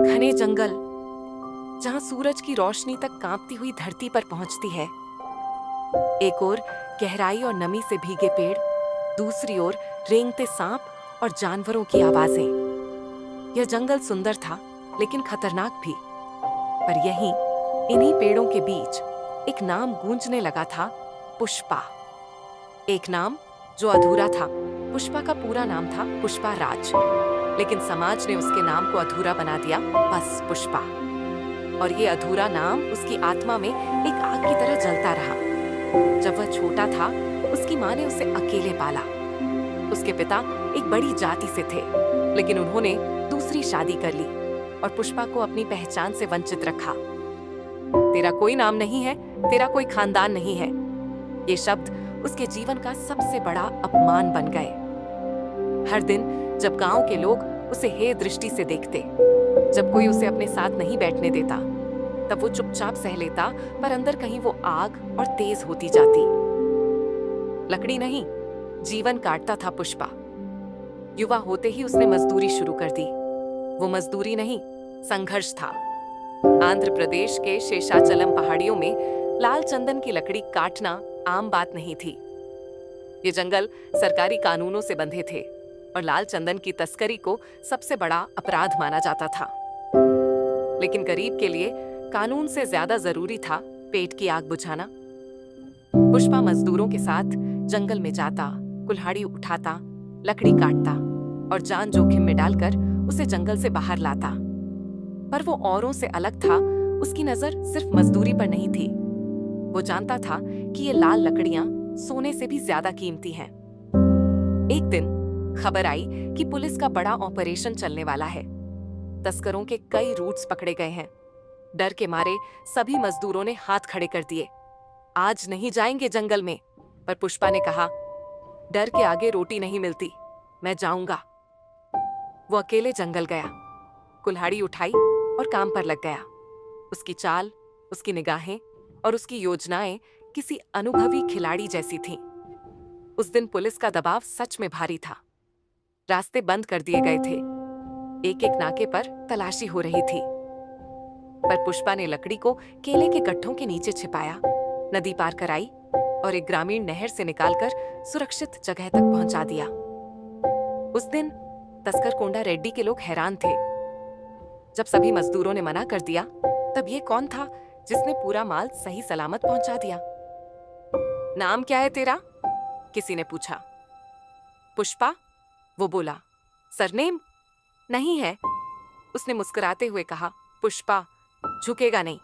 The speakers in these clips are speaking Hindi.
घने जंगल, जहां सूरज की रोशनी तक कांपती हुई धरती पर पहुंचती है। एक ओर गहराई और नमी से भीगे पेड़, दूसरी ओर रेंगते सांप और जानवरों की आवाजें। यह जंगल सुंदर था, लेकिन खतरनाक भी। पर यहीं, इन्हीं पेड़ों के बीच एक नाम गूंजने लगा था, पुष्पा। एक नाम जो अधूरा था। पुष्पा का पूरा नाम था पुष्पा राज, लेकिन समाज ने उसके नाम को अधूरा बना दिया, बस पुष्पा। और ये अधूरा नाम उसकी आत्मा में एक आग की तरह जलता रहा। जब वह छोटा था, उसकी माँ ने उसे अकेले पाला। उसके पिता एक बड़ी जाति से थे, लेकिन उन्होंने दूसरी शादी कर ली और पुष्पा को अपनी पहचान से वंचित रखा। तेरा कोई नाम नहीं है, तेरा कोई खानदान नहीं है। ये शब्द उसके जीवन का सबसे बड़ा अपमान बन गए। हर दिन जब गांव के लोग उसे हे दृष्टि से देखते, जब कोई उसे अपने साथ नहीं बैठने देता, तब वो चुपचाप सह लेता, पर अंदर कहीं वो आग और तेज होती जाती। लकड़ी नहीं, जीवन काटता था पुष्पा। युवा होते ही उसने मजदूरी शुरू कर दी। वो मजदूरी नहीं, संघर्ष था। आंध्र प्रदेश के शेषाचलम पहाड़ियों में लाल चंदन की लकड़ी काटना आम बात नहीं थी। ये जंगल सरकारी कानूनों से बंधे थे और लाल चंदन की तस्करी को सबसे बड़ा अपराध माना जाता था। लेकिन गरीब के लिए कानून से ज्यादा जरूरी था पेट की आग बुझाना। पुष्पा मजदूरों के साथ जंगल में जाता, कुल्हाड़ी उठाता, लकड़ी काटता और जान जोखिम में डालकर उसे जंगल से बाहर लाता। पर वो औरों से अलग था। उसकी नजर सिर्फ मजदूरी पर नहीं थी। वो जानता था कि ये लाल लकड़ियां सोने से भी ज्यादा कीमती हैं। एक दिन खबर आई कि पुलिस का बड़ा ऑपरेशन चलने वाला है। तस्करों के कई रूट्स पकड़े गए हैं। डर के मारे सभी मजदूरों ने हाथ खड़े कर दिए। आज नहीं जाएंगे जंगल में। पर पुष्पा ने कहा, डर के आगे रोटी नहीं मिलती, मैं जाऊंगा। वो अकेले जंगल गया, कुल्हाड़ी उठाई और काम पर लग गया। उसकी चाल, उसकी निगाहें और उसकी योजनाएं किसी अनुभवी खिलाड़ी जैसी थीं। उस दिन पुलिस का दबाव सच में भारी था। रास्ते बंद कर दिए गए थे। एक एक नाके पर तलाशी हो रही थी। पर पुष्पा ने लकड़ी को केले के गट्ठों के नीचे छिपाया, नदी पार कराई और एक ग्रामीण नहर से निकालकर सुरक्षित जगह तक पहुंचा दिया। उस दिन तस्कर कोंडा रेड्डी के लोग हैरान थे। जब सभी मजदूरों ने मना कर दिया, तब ये कौन था जिसने पूरा माल सही सलामत पहुंचा दिया? नाम क्या है तेरा? किसी ने पूछा। पुष्पा, वो बोला। सरनेम? नहीं है, उसने मुस्कुराते हुए कहा। पुष्पा, झुकेगा नहीं।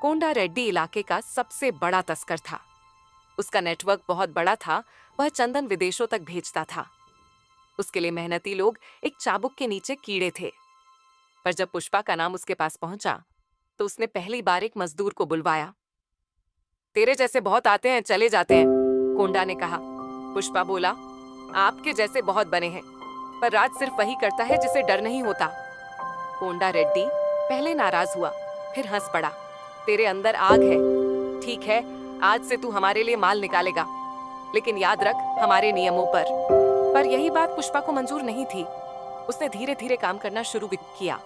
कोंडा रेड्डी इलाके का सबसे बड़ा तस्कर था। उसका नेटवर्क बहुत बड़ा था। वह चंदन विदेशों तक भेजता था। उसके लिए मेहनती लोग एक चाबुक के नीचे कीड़े थे। पर जब पुष्पा का नाम उसके पास पहुंचा, तो उसने पहली बार एक मजदूर को बुलवाया। तेरे जैसे बहुत आते हैं, चले जाते हैं, कोंडा ने कहा। पुष्पा बोला, आपके जैसे बहुत बने हैं, पर राज सिर्फ वही करता है जिसे डर नहीं होता। कोंडा रेड्डी पहले नाराज हुआ, फिर हंस पड़ा। तेरे अंदर आग है। ठीक है, आज से तू हमारे लिए माल निकालेगा, लेकिन याद रख, हमारे नियमों पर यही बात पुष्पा को मंजूर नहीं थी। उसने धीरे धीरे काम करना शुरू किया,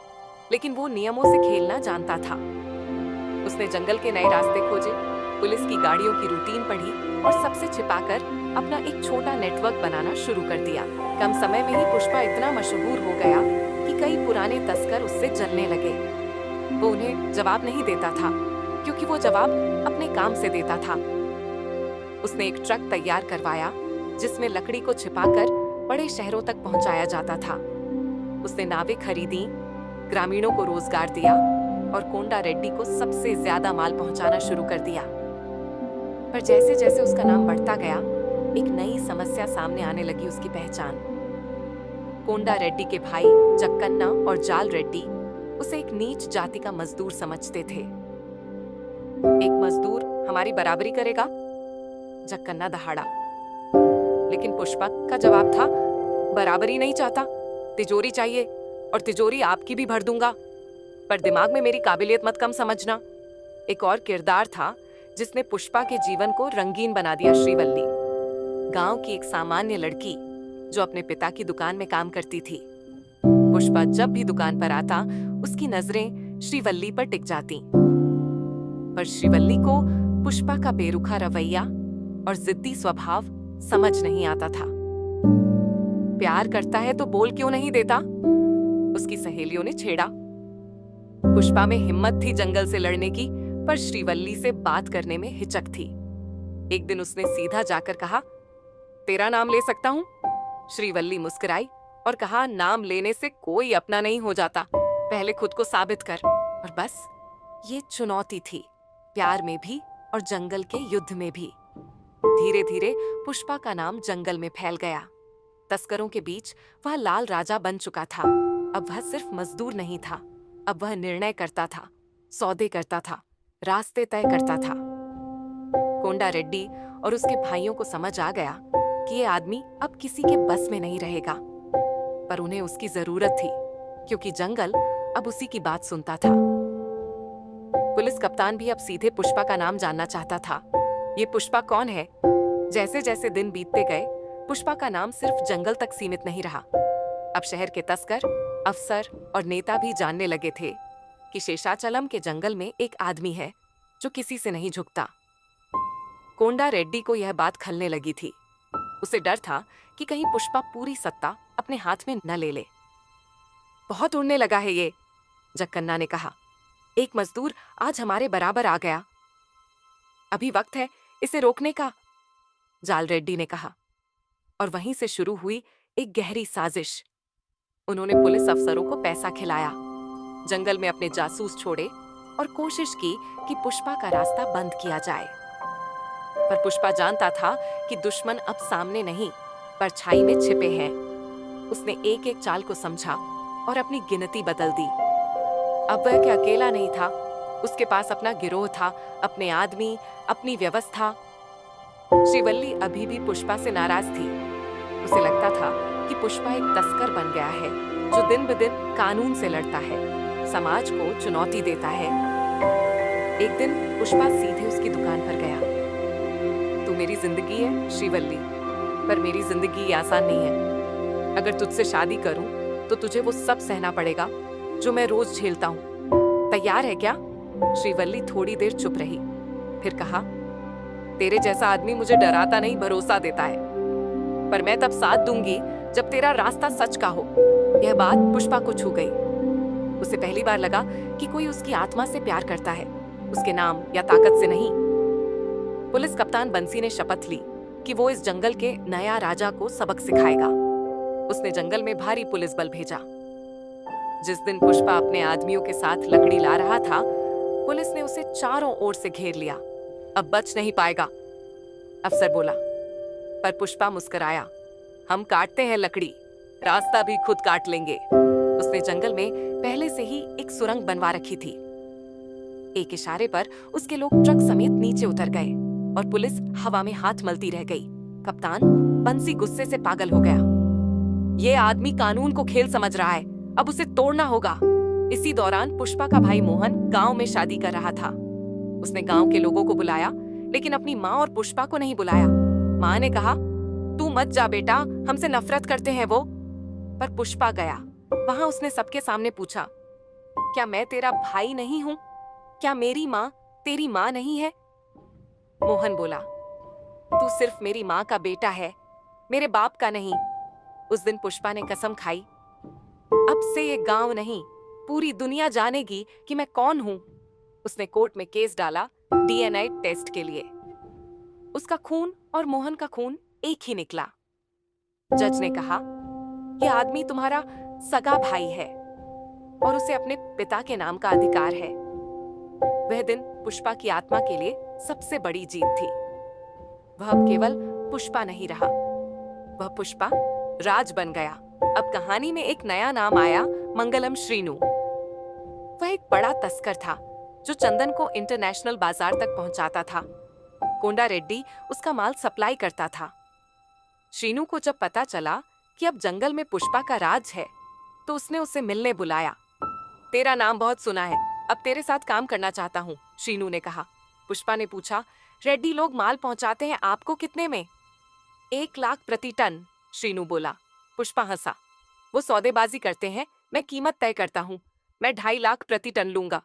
लेकिन वो नियमों से खेलना जानता था। उसने जंगल के नए रास्ते खोजे, पुलिस की गाड़ियों की रूटीन पढ़ी और सबसे छिपाकर अपना एक छोटा नेटवर्क बनाना शुरू कर दिया। कम समय में ही पुष्पा इतना मशहूर हो गया कि कई पुराने तस्कर उससे जलने लगे। वो उन्हें जवाब नहीं देता था, क्योंकि वो जवाब अपने काम से देता था। उसने एक ट्रक तैयार करवाया, जिसमें लकड़ी को छिपाकर बड़े शहरों तक पहुंचाया जाता था। उसने नावें खरीदी, ग्रामीणों को रोजगार दिया और कोंडा रेड्डी को सबसे ज्यादा माल पहुंचाना शुरू कर दिया। पर जैसे जैसे उसका नाम बढ़ता गया, एक नई समस्या सामने आने लगी। उसकी पहचान। कोंडा रेड्डी के भाई जक्कन्ना और जाल रेड्डी उसे एक नीच जाति का मजदूर समझते थे। एक मजदूर हमारी बराबरी करेगा? जक्कन्ना दहाड़ा। लेकिन पुष्पा का जवाब था, बराबरी नहीं चाहता, तिजोरी चाहिए, और तिजोरी आपकी भी भर दूंगा, पर दिमाग में मेरी काबिलियत मत कम समझना। एक और किरदार था जिसने पुष्पा के जीवन को रंगीन बना दिया, श्रीवल्ली। गांव की एक सामान्य लड़की जो अपने पिता की दुकान में काम करती थी। पुष्पा जब भी दुकान पर आता, उसकी नजरें श्रीवल्ली पर टिक जाती। पर श्रीवल्ली को पुष्पा का बेरुखा रवैया और जिद्दी स्वभाव समझ नहीं आता था। प्यार करता है तो बोल क्यों नहीं देता? उसकी सहेलियों ने छेड़ा। पुष्पा में हिम्मत थी जंगल से लड़ने की, पर श्रीवल्ली से बात करने में हिचक थी। एक दिन उसने सीधा जाकर कहा, तेरा नाम ले सकता हूं? श्रीवल्ली मुस्कुराई और कहा, नाम लेने से कोई अपना नहीं हो जाता, पहले खुद को साबित कर। और बस ये चुनौती थी, प्यार में भी और जंगल के युद्ध में भी। धीरे धीरे पुष्पा का नाम जंगल में फैल गया। तस्करों के बीच वह लाल राजा बन चुका था। अब वह सिर्फ मजदूर नहीं था, अब वह निर्णय करता था, सौदे करता था, रास्ते तय करता था। कोंडा रेड्डी और उसके भाइयों को समझ आ गया कि ये आदमी अब किसी के बस में नहीं रहेगा, पर उन्हें उसकी जरूरत थी, क्योंकि जंगल अब उसी की बात सुनता था। पुलिस कप्तान भी अब सीधे पुष्पा का नाम जानना चाहता था। ये पुष्पा कौन है? जैसे जैसे दिन बीतते गए, पुष्पा का नाम सिर्फ जंगल तक सीमित नहीं रहा। अब शहर के तस्कर, अफसर और नेता भी जानने लगे थे कि शेषाचलम के जंगल में एक आदमी है जो किसी से नहीं झुकता। कोंडा रेड्डी को यह बात खलने लगी थी। उसे डर था कि कहीं पुष्पा पूरी सत्ता अपने हाथ में न ले ले। बहुत उड़ने लगा है ये, जक्कन्ना ने कहा। एक मजदूर आज हमारे बराबर आ गया। अभी वक्त है इसे रोकने का, जाल रेड्डी ने कहा। और वहीं से शुरू हुई एक गहरी साजिश। उन्होंने पुलिस अफसरों को पैसा खिलाया, जंगल में अपने जासूस छोड़े और कोशिश की कि पुष्पा का रास्ता बंद किया जाए। पर पुष्पा जानता था कि दुश्मन अब सामने नहीं, परछाई में छिपे हैं। उसने एक एक चाल को समझा और अपनी गिनती बदल दी। अब वह क्या अकेला नहीं था, उसके पास अपना गिरोह था, अपने आदमी, अपनी व्यवस्था। श्रीवल्ली अभी भी पुष्पा से नाराज थी। उसे लगता था कि पुष्पा एक तस्कर बन गया है, जो दिन ब दिन कानून से लड़ता है, समाज को चुनौती देता है। एक दिन पुष्पा सीधे उसकी दुकान पर गया। तू मेरी जिंदगी है श्रीवल्ली, पर मेरी जिंदगी आसान नहीं है। अगर तुझसे शादी करूं तो तुझे वो सब सहना पड़ेगा जो मैं रोज झेलता हूं। तैयार है क्या? श्रीवल्ली थोड़ी देर चुप रही, फिर कहा, तेरे जैसा आदमी मुझे डराता नहीं, भरोसा देता है, पर मैं तब साथ दूंगी जब तेरा रास्ता सच का हो। यह बात पुष्पा को छू गई। उसे पहली बार लगा कि कोई उसकी आत्मा से प्यार करता है, उसके नाम या ताकत से नहीं। पुलिस कप्तान बंसी ने शपथ ली कि वो इस जंगल के नया राजा को सबक सिखाएगा। उसने जंगल में भारी पुलिस बल भेजा। जिस दिन पुष्पा अपने आदमियों के साथ लकड़ी ला रहा था, पुलिस ने उसे चारों ओर से घेर लिया। अब बच नहीं पाएगा, अफसर बोला। पर पुष्पा मुस्कुराया, हम काटते हैं लकड़ी, रास्ता भी खुद काट लेंगे। उसने जंगल में पहले से ही एक सुरंग बनवा रखी थी। एक इशारे पर उसके लोग ट्रक समेत नीचे उतर गए और पुलिस हवा में हाथ मलती रह गई। कप्तान बंसी गुस्से से पागल हो गया। ये आदमी कानून को खेल समझ रहा है, अब उसे तोड़ना होगा। इसी दौरान पुष्पा का भाई मोहन गांव में शादी कर रहा था। उसने गांव के लोगों को बुलाया, लेकिन अपनी माँ और पुष्पा को नहीं बुलाया। माँ ने कहा, तू मत जा बेटा, हमसे नफरत करते हैं वो। पर पुष्पा गया। वहां उसने सबके सामने पूछा, क्या मैं तेरा भाई नहीं हूं? क्या मेरी माँ तेरी माँ नहीं है? मोहन बोला, तू सिर्फ मेरी माँ का बेटा है, मेरे बाप का नहीं। उस दिन पुष्पा ने कसम खाई, अब से ये गांव नहीं, पूरी दुनिया जानेगी कि मैं कौन हूं। उसने कोर्ट में केस डाला डीएनए टेस्ट के लिए। उसका खून और मोहन का खून एक ही निकला। जज ने कहा, यह आदमी तुम्हारा सगा भाई है और उसे अपने पिता के नाम का अधिकार है। वह दिन पुष्पा की आत्मा के लिए सबसे बड़ी जीत थी। वह अब केवल पुष्पा नहीं रहा, वह पुष्पा राज बन गया। अब कहानी में एक नया नाम आया, मंगलम श्रीनु। वह एक बड़ा तस्कर था जो चंदन को इंटरनेशनल बाजार तक पहुंचाता था। कोंडा रेड्डी उसका माल सप्लाई करता था। श्रीनु को जब पता चला कि अब जंगल में पुष्पा का राज है, तो उसने उसे मिलने बुलाया। तेरा नाम बहुत सुना है, अब तेरे साथ काम करना चाहता हूँ, श्रीनु ने कहा। पुष्पा ने पूछा, रेड्डी लोग माल पहुंचाते हैं आपको कितने में? 1 लाख प्रति टन, श्रीनु बोला। पुष्पा हंसा, वो सौदेबाजी करते हैं, मैं कीमत तय करता हूँ। मैं 2.5 लाख प्रति टन लूंगा,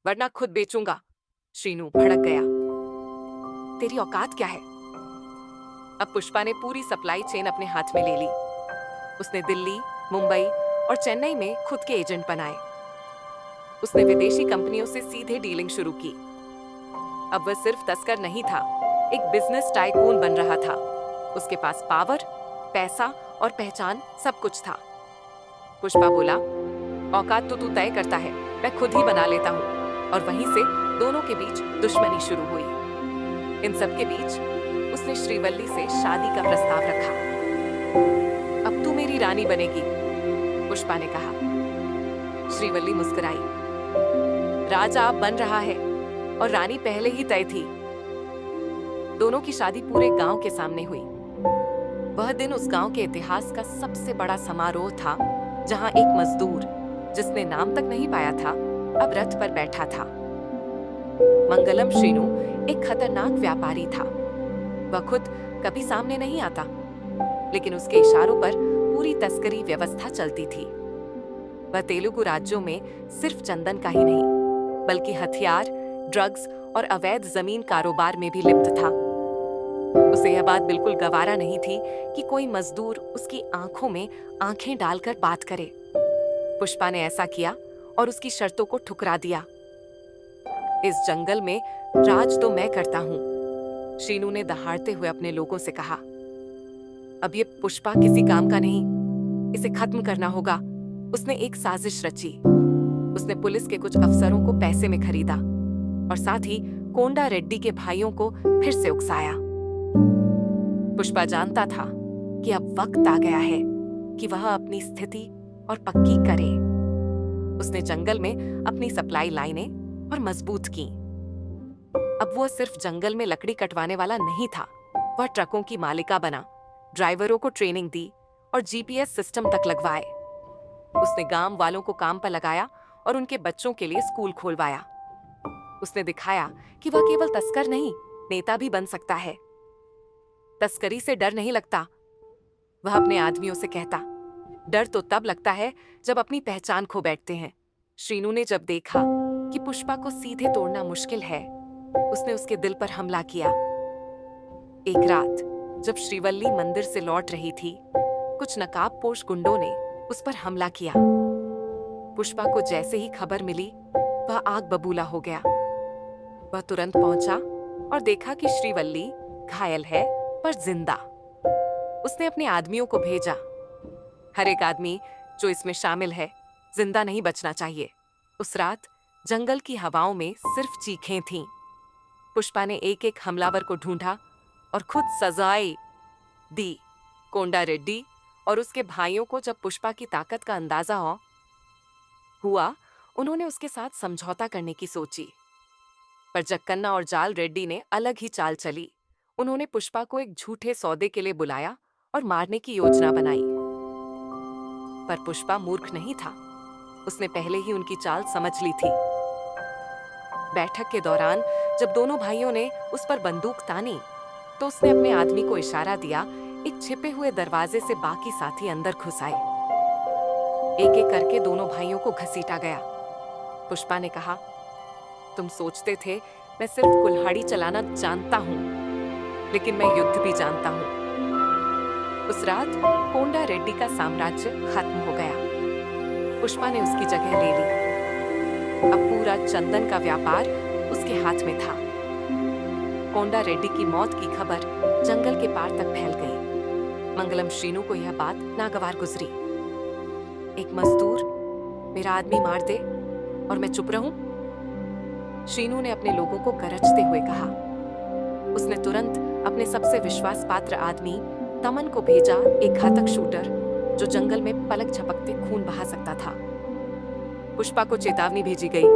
वरना खुद बेचूंगा। श्रीनू भड़क गया। तेरी औकात क्या है? अब पुष्पा ने पूरी सप्लाई चेन अपने हाथ में ले ली। उसने दिल्ली, मुंबई और चेन्नई में खुद के एजेंट बनाए। उसने विदेशी कंपनियों से सीधे डीलिंग शुरू की। अब वह सिर्फ तस्कर नहीं था, एक बिजनेस टाइकून बन रहा था। उसके पास पावर, पैसा और पहचान सब कुछ था। पुष्पा बोला, औकात तो तू तय करता है, मैं खुद ही बना लेता हूँ। और वहीं से दोनों के बीच दुश्मनी शुरू हुई। इन सब के बीच उसने श्रीवल्ली से शादी का प्रस्ताव रखा। अब तू मेरी रानी बनेगी, पुष्पा ने कहा। श्रीवल्ली मुस्कुराई। राजा अब बन रहा है और रानी पहले ही तय थी। दोनों की शादी पूरे गांव के सामने हुई। वह दिन उस गांव के इतिहास का सबसे बड़ा समारोह था, जहां एक मजदूर, जिसने नाम तक नहीं पाया था, अब रथ पर बैठा था। मंगलम श्रीनू एक खतरनाक व्यापारी था। वह खुद कभी सामने नहीं आता, लेकिन उसके इशारों पर पूरी तस्करी व्यवस्था चलती थी। वह तेलुगु राज्यों में सिर्फ चंदन का ही नहीं, बल्कि हथियार, ड्रग्स और अवैध जमीन कारोबार में भी लिप्त था। उसे यह बात बिल्कुल गवारा नहीं थी कि कोई मजदूर उसकी आंखों में आंखें डालकर बात करे। पुष्पा ने ऐसा किया और उसकी शर्तों को ठुकरा दिया। इस जंगल में राज तो मैं करता हूं, श्रीनू ने दहाड़ते हुए अपने लोगों से कहा। अब ये पुष्पा किसी काम का नहीं, इसे खत्म करना होगा। उसने एक साजिश रची। उसने पुलिस के कुछ अफसरों को पैसे में खरीदा और साथ ही कोंडा रेड्डी के भाइयों को फिर से उकसाया। पुष्पा जानता था कि अब वक्त आ गया है कि वह अपनी स्थिति और पक्की करे। उसने जंगल में अपनी सप्लाई लाइनें और मजबूत की। अब वह सिर्फ जंगल में लकड़ी कटवाने वाला नहीं था, वह ट्रकों की मालिका बना, ड्राइवरों को ट्रेनिंग दी और जीपीएस सिस्टम तक लगवाए। उसने गांव वालों को काम पर लगाया और उनके बच्चों के लिए स्कूल खोलवाया। उसने दिखाया कि वह केवल तस्कर नहीं, नेता भी बन सकता है। तस्करी से डर नहीं लगता, वह अपने आदमियों से कहता। डर तो तब लगता है जब अपनी पहचान खो बैठते हैं। श्रीनू ने जब देखा कि पुष्पा को सीधे तोड़ना मुश्किल है, उसने उसके दिल पर हमला किया। एक रात जब श्रीवल्ली मंदिर से लौट रही थी, कुछ नकाबपोश गुंडों ने उस पर हमला किया। पुष्पा को जैसे ही खबर मिली, वह आग बबूला हो गया। वह तुरंत पहुंचा और देखा कि श्रीवल्ली घायल है पर जिंदा। उसने अपने आदमियों को भेजा। हर एक आदमी जो इसमें शामिल है जिंदा नहीं बचना चाहिए। उस रात जंगल की हवाओं में सिर्फ चीखें थीं। पुष्पा ने एक एक हमलावर को ढूंढा और खुद सजाएं दी। कोंडा रेड्डी और उसके भाइयों को जब पुष्पा की ताकत का अंदाजा हुआ, उन्होंने उसके साथ समझौता करने की सोची। पर जक्कन्ना और जाल रेड्डी ने अलग ही चाल चली। उन्होंने पुष्पा को एक झूठे सौदे के लिए बुलाया और मारने की योजना बनाई। पर पुष्पा मूर्ख नहीं था, उसने पहले ही उनकी चाल समझ ली थी। बैठक के दौरान जब दोनों भाइयों ने उस पर बंदूक तानी, तो उसने अपने आदमी को इशारा दिया। एक छिपे हुए दरवाजे से बाकी साथी अंदर घुस आए। एक एक करके दोनों भाइयों को घसीटा गया। पुष्पा ने कहा, तुम सोचते थे मैं सिर्फ कुल्हाड़ी चलाना जानता हूं, लेकिन मैं युद्ध भी जानता हूं। उस रात कोंडा रेड्डी का साम्राज्य खत्म हो गया। पुष्पा ने उसकी जगह ले ली। अब पूरा चंदन का व्यापार उसके हाथ में था। कोंडा रेड्डी की मौत की खबर जंगल के पार तक फैल गई। मंगलम श्रीनू को यह बात नागवार गुजरी। एक मजदूर मेरा आदमी मार दे और मैं चुप रहूं? श्रीनू ने अपने लोगों को गरजते हुए कहा। उसने तुरंत अपने सबसे विश्वास पात्र आदमी तमन को भेजा, एक घातक शूटर जो जंगल में पलक झपकते खून बहा सकता था। पुष्पा को चेतावनी भेजी गई,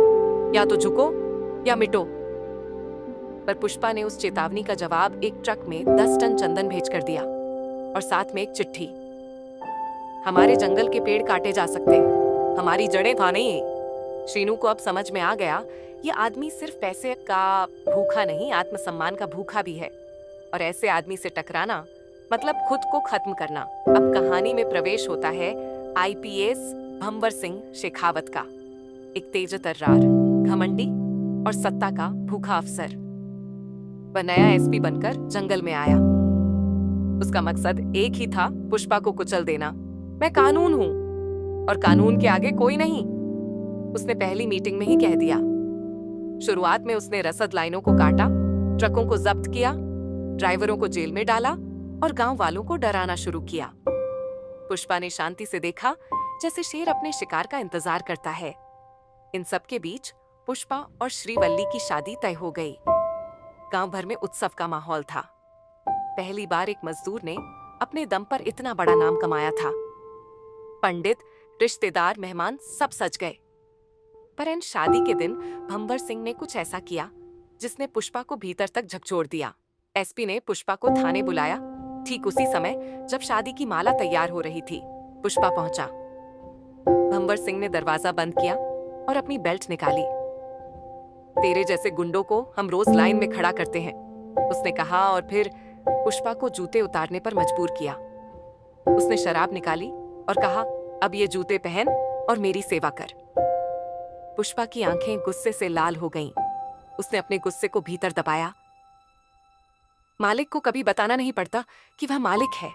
या तो झुको या मिटो। पर पुष्पा ने उस चेतावनी का जवाब एक ट्रक में 10 टन चंदन भेजकर दिया और साथ में एक चिट्ठी। हमारे जंगल के पेड़ काटे जा सकते, हमारी जड़ें था नहीं। श्रीनू को अब समझ में आ गया, ये आदमी सिर्फ पैसे का भूखा नहीं, आत्मसम्मान का भूखा भी है। और ऐसे आदमी से टकराना मतलब खुद को खत्म करना। अब कहानी में प्रवेश होता है आईपीएस भंवर सिंह शेखावत का। एक तेज तर्रार, घमंडी और सत्ता का भूखा अफसर। वह नया एसपी बनकर जंगल में आया। उसका मकसद एक ही था, पुष्पा को कुचल देना। मैं कानून हूं और कानून के आगे कोई नहीं, उसने पहली मीटिंग में ही कह दिया। शुरुआत में उसने रसद लाइनों को काटा, ट्रकों को जब्त किया, ड्राइवरों को जेल में डाला और गांव वालों को डराना शुरू किया। पुष्पा ने शांति से देखा, जैसे शेर अपने शिकार का इंतजार करता है। इन सब के बीच पुष्पा और श्रीवल्ली की शादी तय हो गई। गांव भर में उत्सव का माहौल था। पहली बार एक मजदूर ने अपने दम पर इतना बड़ा नाम कमाया था। पंडित, रिश्तेदार, मेहमान सब सज गए। पर इन शादी के दिन भंवर सिंह ने कुछ ऐसा किया जिसने पुष्पा को भीतर तक झकझोर दिया। एसपी ने पुष्पा को थाने बुलाया। ठीक उसी समय जब शादी की माला तैयार हो रही थी, पुष्पा पहुंचा। भंवर सिंह ने दरवाजा बंद किया और अपनी बेल्ट निकाली। तेरे जैसे गुंडों को हम रोज लाइन में खड़ा करते हैं, उसने कहा और फिर पुष्पा को जूते उतारने पर मजबूर किया। उसने शराब निकाली और कहा, अब ये जूते पहन और मेरी सेवा कर। पुष्पा की आंखें गुस्से से लाल हो गईं। उसने अपने गुस्से को भीतर दबाया। मालिक को कभी बताना नहीं पड़ता कि वह मालिक है,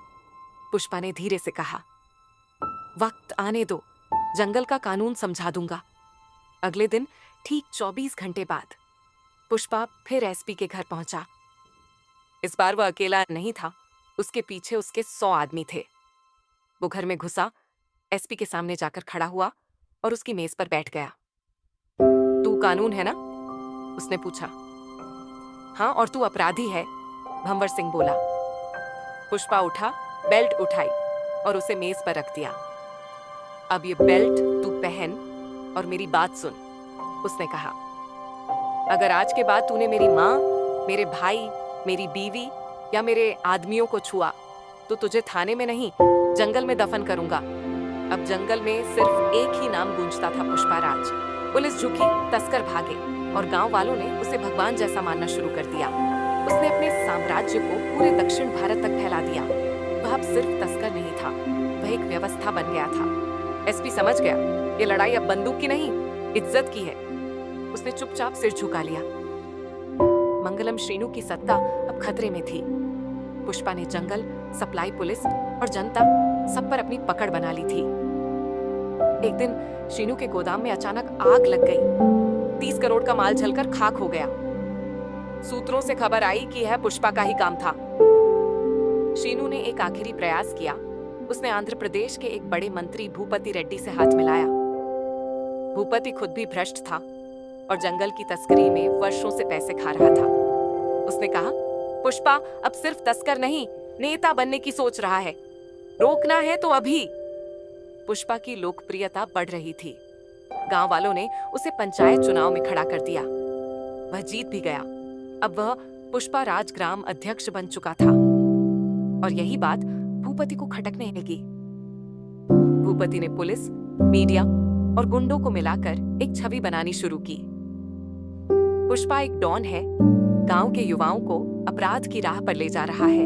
पुष्पा ने धीरे से कहा। वक्त आने दो, जंगल का कानून समझा दूंगा। अगले दिन ठीक 24 घंटे बाद पुष्पा फिर एसपी के घर पहुंचा। इस बार वह अकेला नहीं था, उसके पीछे उसके 100 आदमी थे। वो घर में घुसा, एसपी के सामने जाकर खड़ा हुआ और उसकी मेज पर बैठ गया। तू कानून है ना? उसने पूछा। हाँ, और तू अपराधी है, भंवर सिंह बोला। पुष्पा उठा, बेल्ट उठाई और उसे मेज पर रख दिया। अब ये बेल्ट तू पहन और मेरी बात सुन, उसने कहा। अगर आज के बाद तूने मेरी माँ, मेरे भाई, मेरी बीवी या मेरे आदमियों को छुआ तो तुझे थाने में नहीं, जंगल में दफन करूंगा। अब जंगल में सिर्फ एक ही नाम गूंजता था, पुष्पाराज। पुलिस झुकी, तस्कर भागे और गांव वालों ने उसे भगवान जैसा मानना शुरू कर दिया। उसने अपने साम्राज्य को पूरे दक्षिण भारत तक फैला दिया। वह अब सिर्फ तस्कर नहीं था, वह एक व्यवस्था बन गया था। एसपी समझ गया, ये लड़ाई अब बंदूक की नहीं, इज्जत की है। उसने चुपचाप सिर झुका लिया। मंगलम श्रीनु की सत्ता अब खतरे में थी। पुष्पा ने जंगल, सप्लाई पुलिस और जनता सब पर अपनी पकड़ बना ली थी। एक दिन श्रीनु के गोदाम में अचानक आग लग गई। 30 करोड़ का माल जलकर खाक हो गया। सूत्रों से खबर आई कि यह पुष्पा का ही काम था। श्रीनु ने एक आखिरी प्रयास किया। उसने आंध्र प्रदेश के एक बड़े मंत्री भूपति रेड्डी से हाथ मिलाया। भूपति खुद भी भ्रष्ट था और जंगल की तस्करी में वर्षों से पैसे खा रहा था। उसने कहा, पुष्पा अब सिर्फ तस्कर नहीं, नेता बनने की सोच रहा है। रोकना है तो अभी। पुष्पा की लोकप्रियता बढ़ रही थी। गांव वालों ने उसे पंचायत चुनाव में खड़ा कर दिया। वह जीत भी गया। अब वह पुष्पा राज ग्राम अध्यक्ष बन चुका था और यही बात भूपति को खटकने लगी। भूपति ने पुलिस, मीडिया और गुंडों को मिलाकर एक छवि बनानी शुरू की। पुष्पा एक डॉन है, गांव के युवाओं को अपराध की राह पर ले जा रहा है।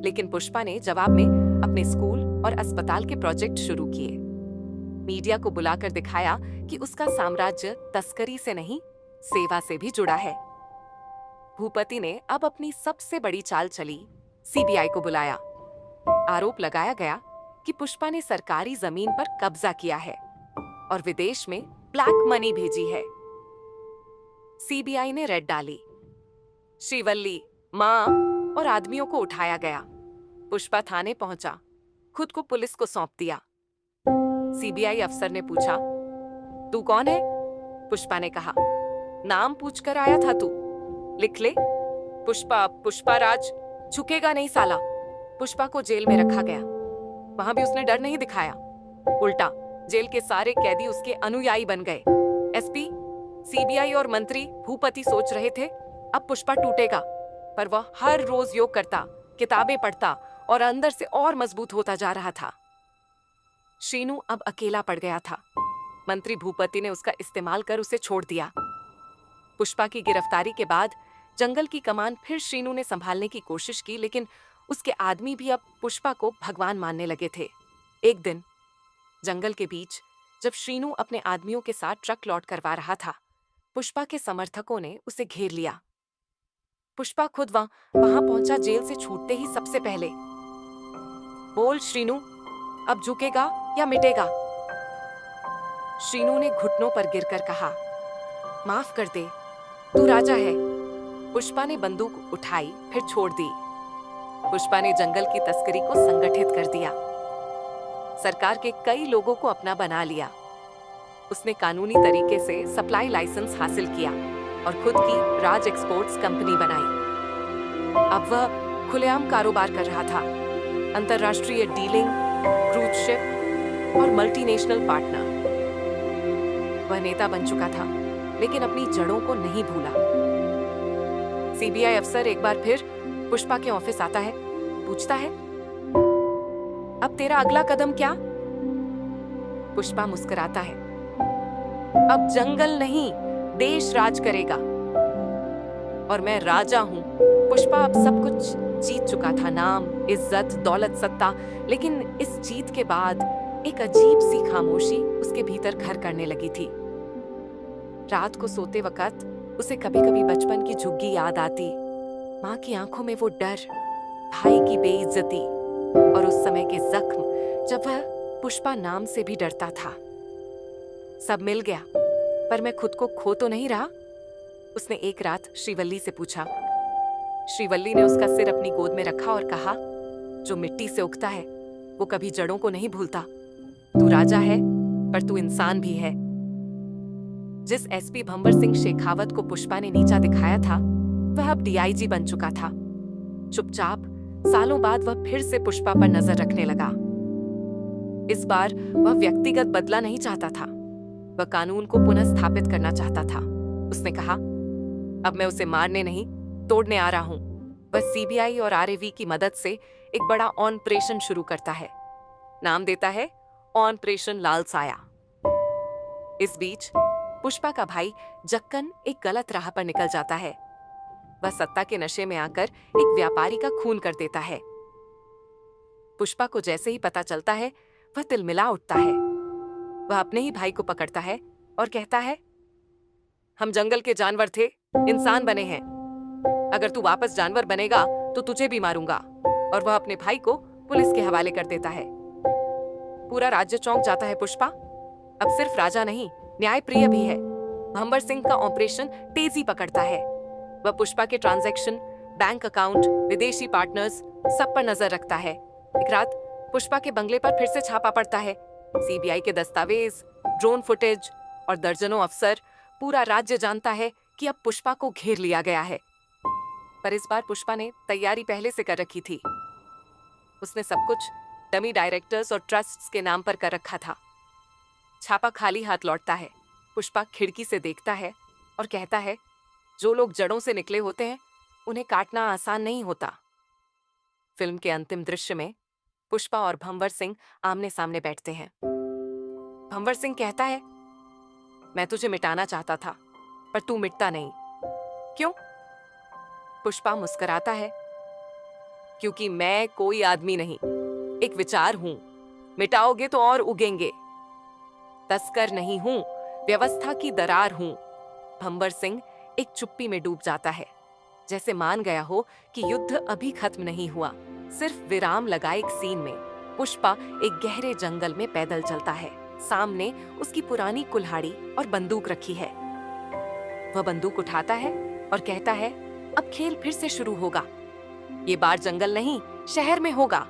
लेकिन पुष्पा ने जवाब में अपने स्कूल और अस्पताल के प्रोजेक्ट शुरू किए। मीडिया को बुलाकर दिखाया कि उसका साम्राज्य तस्करी से नहीं, सेवा से भी जुड़ा है। भूपति ने अब अपनी सबसे बड़ी चाल चली, सीबीआई को बुलाया। आरोप लगाया गया कि पुष्पा ने सरकारी जमीन पर कब्जा किया है और विदेश में ब्लैक मनी भेजी है। सीबीआई ने रेड डाली। श्रीवल्ली, मां और आदमियों को उठाया गया। पुष्पा थाने पहुंचा, खुद को पुलिस को सौंप दिया। सीबीआई अफसर ने पूछा, तू कौन है? पुष्पा ने कहा, नाम पूछकर आया था तू, लिख ले। पुष्पा, पुष्पाराज। झुकेगा नहीं साला। पुष्पा को जेल में रखा गया। वहां भी उसने डर नहीं दिखाया, उल्टा जेल के सारे कैदी उसके अनुयायी बन गए। एसपी, सीबीआई और मंत्री भूपति सोच रहे थे अब पुष्पा टूटेगा, पर वह हर रोज योग करता, किताबें पढ़ता और अंदर से और मजबूत होता जा रहा था। श्रीनु अब अकेला पड़ गया था। मंत्री भूपति ने उसका इस्तेमाल कर उसे छोड़ दिया। पुष्पा की गिरफ्तारी के बाद जंगल की कमान फिर श्रीनु ने संभालने की कोशिश की, लेकिन उसके आदमी भी अब पुष्पा को भगवान मानने लगे थे। एक दिन जंगल के बीच जब श्रीनू अपने आदमियों के साथ ट्रक लॉड करवा रहा था, पुष्पा के समर्थकों ने उसे घेर लिया। पुष्पा खुद वहां पहुंचा जेल से छूटते ही सबसे पहले। बोल श्रीनू, अब झुकेगा या मिटेगा? श्रीनू ने घुटनों पर गिरकर कहा, माफ कर दे, तू राजा है। पुष्पा ने बंदूक उठाई, फिर छोड़ दी। पुष्पा ने जंगल की तस्करी को संगठित कर दिया, सरकार के कई लोगों को अपना बना लिया। उसने कानूनी तरीके से सप्लाई लाइसेंस हासिल किया और खुद की राज एक्सपोर्ट्स कंपनी बनाई। अब वह खुलेआम कारोबार कर रहा था, अंतरराष्ट्रीय डीलिंग, क्रूज शिप और मल्टीनेशनल पार्टनर। वह नेता बन चुका था, लेकिन अपनी जड़ों को नहीं भूला। सीबीआई अफसर एक बार फिर पुष्पा के ऑफिस आता है, पूछता है, अब तेरा अगला कदम क्या? पुष्पा मुस्कुराता है, अब जंगल नहीं, देश राज करेगा और मैं राजा हूं। पुष्पा अब सब कुछ जीत चुका था, नाम, इज्जत, दौलत, सत्ता। लेकिन इस जीत के बाद एक अजीब सी खामोशी उसके भीतर घर करने लगी थी। रात को सोते वक्त उसे कभी-कभी बचपन की झुग्गी याद आती, माँ की आंखों में वो डर, भाई की बेइज्जती और उस समय के जख्म जब वह पुष्पा नाम से भी डरता था। सब मिल गया, पर मैं खुद को खो तो नहीं रहा? उसने एक रात श्रीवल्ली से पूछा। श्रीवल्ली ने उसका सिर अपनी गोद में रखा और कहा, जो मिट्टी से उगता है वो कभी जड़ों को नहीं भूलता। तू राजा है, पर तू इंसान भी है। जिस एसपी भंवर सिंह शेखावत को पुष्पा ने नीचा दिखाया था, वह अब डीआईजी बन चुका था। चुपचाप सालों बाद वह फिर से पुष्पा पर नजर रखने लगा। इस बार वह व्यक्तिगत बदला नहीं चाहता था, वह कानून को पुनः स्थापित करना चाहता था। उसने कहा, अब मैं उसे मारने नहीं, तोड़ने आ रहा हूं। वह सीबीआई और आरएवी की मदद से एक बड़ा ऑपरेशन शुरू करता है। नाम देता है ऑपरेशन लाल साया। इस बीच पुष्पा का भाई जक्कन एक गलत राह पर निकल जाता है। वह सत्ता के नशे में आकर एक व्यापारी का खून कर देता है। पुष्पा को जैसे ही पता चलता है, वह तिलमिला उठता है। वह अपने ही भाई को पकड़ता है और कहता है, हम जंगल के जानवर थे, इंसान बने हैं। अगर तू वापस जानवर बनेगा तो तुझे भी मारूंगा। और वह अपने भाई को पुलिस के हवाले कर देता है। पूरा राज्य चौंक जाता है। पुष्पा अब सिर्फ राजा नहीं, न्यायप्रिय भी है। भंवर सिंह का ऑपरेशन तेजी पकड़ता है। वह पुष्पा के ट्रांजैक्शन, बैंक अकाउंट, विदेशी पार्टनर्स, सब पर नजर रखता है। एक रात पुष्पा के बंगले पर फिर से छापा पड़ता है। सीबीआई के दस्तावेज, ड्रोन फुटेज और दर्जनों अफसर, पूरा राज्य जानता है कि अब पुष्पा को घेर लिया गया है। पर इस बार पुष्पा ने तैयारी पहले से कर रखी थी। उसने सब कुछ डमी डायरेक्टर्स और ट्रस्ट्स के नाम पर कर रखा था। छापा खाली हाथ लौटता है। पुष्पा खिड़की से देखता है और कहता है, जो लोग जड़ों से निकले होते हैं, उन्हें काटना आसान नहीं होता। फिल्म के अंतिम दृश्य में पुष्पा और भंवर सिंह आमने सामने बैठते हैं। भंवर सिंह कहता है, मैं तुझे मिटाना चाहता था, पर तू मिटता नहीं। क्यों? पुष्पा मुस्कुराता है, क्योंकि मैं कोई आदमी नहीं, एक विचार हूं। मिटाओगे तो और उगेंगे। तस्कर नहीं हूं, व्यवस्था की दरार हूं। भंवर सिंह एक चुप्पी में डूब जाता है, जैसे मान गया हो कि युद्ध अभी खत्म नहीं हुआ। सिर्फ विराम लगा एक सीन में पुष्पा एक गहरे जंगल में पैदल चलता है। सामने उसकी पुरानी कुल्हाड़ी और बंदूक रखी है। वह बंदूक उठाता है और कहता है, अब खेल फिर से शुरू होगा। ये बार जंगल नहीं, शहर में होगा।